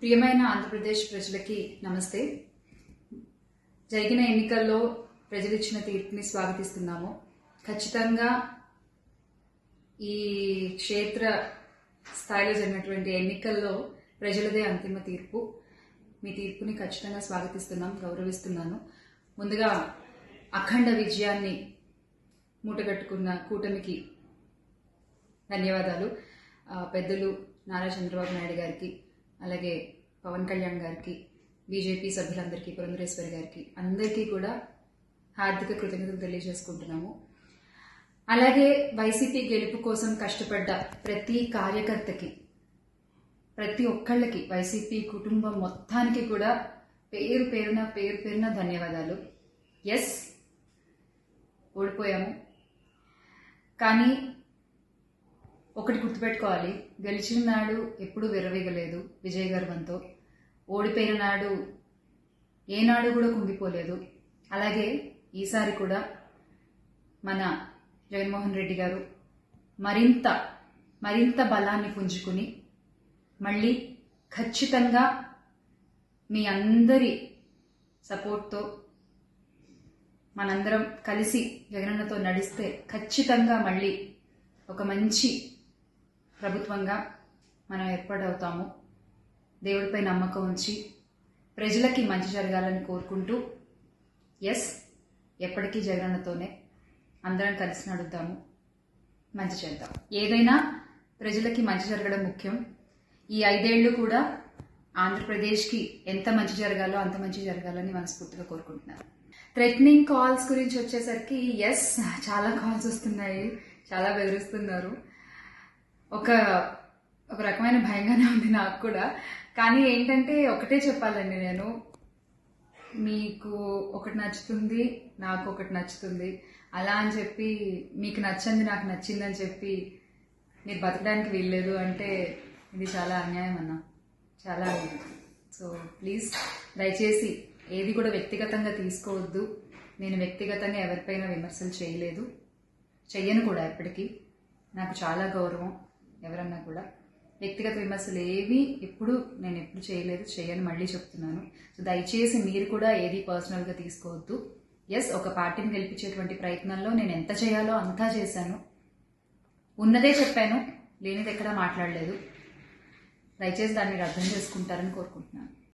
ప్రియమైన ఆంధ్రప్రదేశ్ ప్రజలకి నమస్తే. జరిగిన ఎన్నికల్లో ప్రజలు ఇచ్చిన తీర్పుని స్వాగతిస్తున్నాము. ఖచ్చితంగా ఈ క్షేత్ర స్థాయిలో జరిగినటువంటి ఎన్నికల్లో ప్రజలదే అంతిమ తీర్పు. మీ తీర్పుని ఖచ్చితంగా స్వాగతిస్తున్నాం, గౌరవిస్తున్నాను. ముందుగా అఖండ విజయాన్ని మూటగట్టుకున్న కూటమికి ధన్యవాదాలు. పెద్దలు నారా చంద్రబాబు నాయుడు గారికి, అలాగే పవన్ కళ్యాణ్ గారికి, బీజేపీ సభ్యులందరికీ, పురంధరేశ్వరి గారికి, అందరికీ కూడా హార్దిక కృతజ్ఞతలు తెలియజేసుకుంటున్నాము. అలాగే వైసీపీ గెలుపు కోసం కష్టపడ్డ ప్రతి కార్యకర్తకి, ప్రతి ఒక్కళ్ళకి, వైసీపీ కుటుంబం మొత్తానికి కూడా పేరు పేరున ధన్యవాదాలు. ఎస్, ఓడిపోయాము, కానీ ఒకటి గుర్తుపెట్టుకోవాలి, గెలిచిన నాడు ఎప్పుడూ విర్రవీగలేదు విజయ గర్వంతో. ఓడిపోయిన నాడు ఏనాడు కూడా కుంగిపోలేదు. అలాగే ఈసారి కూడా మన జగన్మోహన్ రెడ్డి గారు మరింత బలాన్ని పుంజుకుని మళ్ళీ ఖచ్చితంగా మీ అందరి సపోర్ట్తో మనందరం కలిసి జగనన్నతో నడిస్తే ఖచ్చితంగా మళ్ళీ ఒక మంచి ప్రభుత్వంగా మనం ఏర్పాటవుతాము. దేవుడిపై నమ్మకం ఉంచి ప్రజలకి మంచి జరగాలని కోరుకుంటూ, ఎస్, ఎప్పటికీ జగనన్నతోనే అందరం కలిసి నడుద్దాము, మంచి చేద్దాం. ఏదైనా ప్రజలకి మంచి జరగడం ముఖ్యం. ఈ 5 ఏళ్లు కూడా ఆంధ్రప్రదేశ్కి ఎంత మంచి జరగాలో అంత మంచి జరగాలని మనస్ఫూర్తిగా కోరుకుంటున్నాను. థ్రెటనింగ్ కాల్స్ గురించి వచ్చేసరికి, ఎస్, చాలా కాల్స్ వస్తున్నాయి, చాలా బెదిరిస్తున్నారు. ఒక రకమైన భయంగానే ఉంది నాకు కూడా. కానీ ఏంటంటే ఒకటే చెప్పాలండి, నేను మీకు ఒకటి నచ్చుతుంది, నాకు ఒకటి నచ్చుతుంది, అలా అని చెప్పి మీకు నచ్చింది నాకు నచ్చిందని చెప్పి మీరు బతకడానికి వీల్లేదు అంటే ఇది చాలా అన్యాయం అన్న, చాలా. సో ప్లీజ్, దయచేసి ఏది కూడా వ్యక్తిగతంగా తీసుకోవద్దు. నేను వ్యక్తిగతంగా ఎవరిపైనా విమర్శలు చేయలేదు, చెయ్యను కూడా. ఎప్పటికీ నాకు చాలా గౌరవం ఎవరన్నా కూడా. వ్యక్తిగత విమర్శలు ఏవి నేను ఎప్పుడు చేయలేదు, చేయను, మళ్ళీ చెప్తున్నాను. సో దయచేసి మీరు కూడా ఏది పర్సనల్గా తీసుకోవద్దు. ఎస్, ఒక పార్టీని గెలిపించేటువంటి ప్రయత్నంలో నేను ఎంత చేయాలో అంతా చేశాను, ఉన్నదే చెప్పాను, లేనిది ఎక్కడా మాట్లాడలేదు. దయచేసి దాన్ని మీరు అర్థం చేసుకుంటారని కోరుకుంటున్నాను.